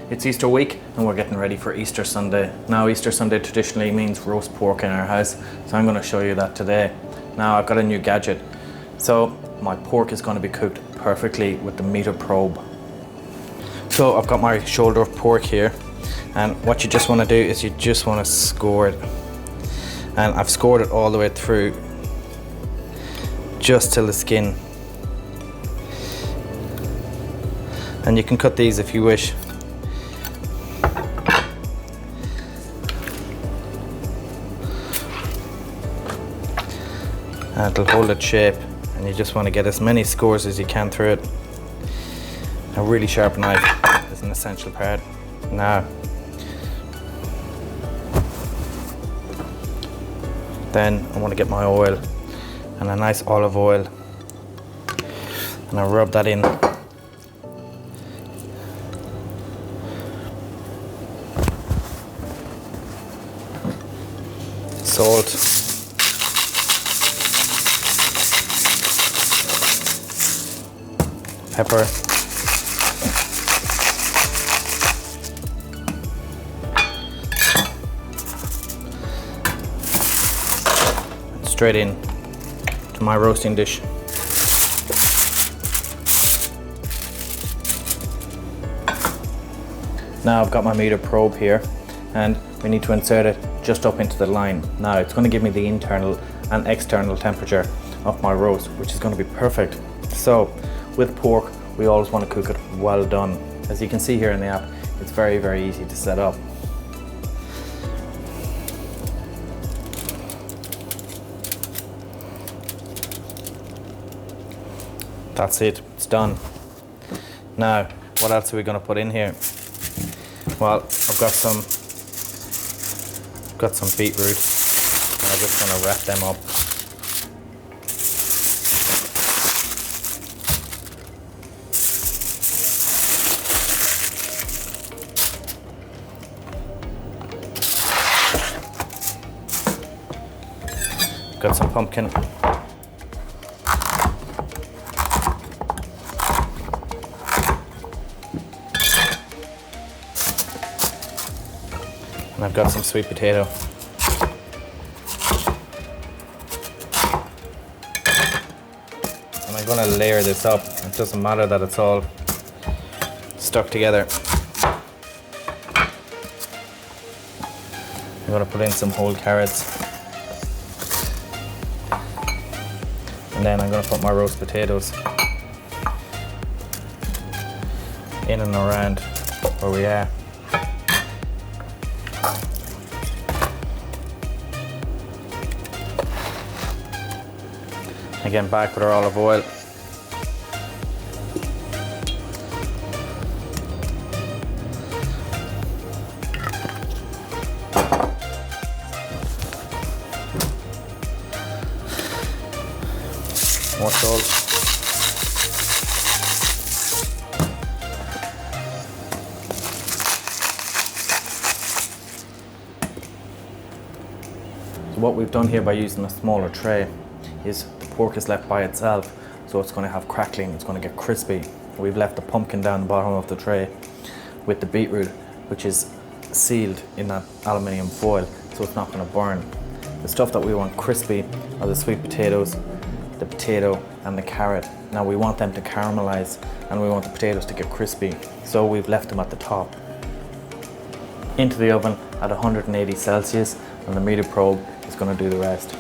It's Easter week and we're getting ready for Easter Sunday. Now Easter Sunday traditionally means roast pork in our house, so I'm going to show you that today. Now I've got a new gadget. So my pork is going to be cooked perfectly with the meter probe. So I've got my shoulder of pork here, and what you just want to do is you just want to score it. And I've scored it all the way through, just till the skin. And you can cut these if you wish. And it'll hold its shape, and you just want to get as many scores as you can through it. A really sharp knife is an essential part. Now, then I want to get my oil and a nice olive oil, and I rub that in. Salt. Pepper. And straight in to my roasting dish. Now I've got my meter probe here, and we need to insert it just up into the line. Now it's going to give me the internal and external temperature of my roast, which is going to be perfect. So with pork, we always want to cook it well done. As you can see here in the app, it's very, very easy to set up. That's it, it's done. Now, what else are we going to put in here? Well, I've got some beetroot. I'm just going to wrap them up. Got some pumpkin. And I've got some sweet potato. And I'm going to layer this up. It doesn't matter that it's all stuck together. I'm going to put in some whole carrots. And then I'm going to put my roast potatoes in and around where we are. Again, back with our olive oil. More salt. So what we've done here by using a smaller tray is the pork is left by itself, so it's going to have crackling, it's going to get crispy. We've left the pumpkin down the bottom of the tray with the beetroot, which is sealed in that aluminium foil, so it's not going to burn. The stuff that we want crispy are the sweet potatoes, the potato and the carrot. Now we want them to caramelize and we want the potatoes to get crispy, so we've left them at the top. Into the oven at 180 Celsius, and the meter probe is going to do the rest.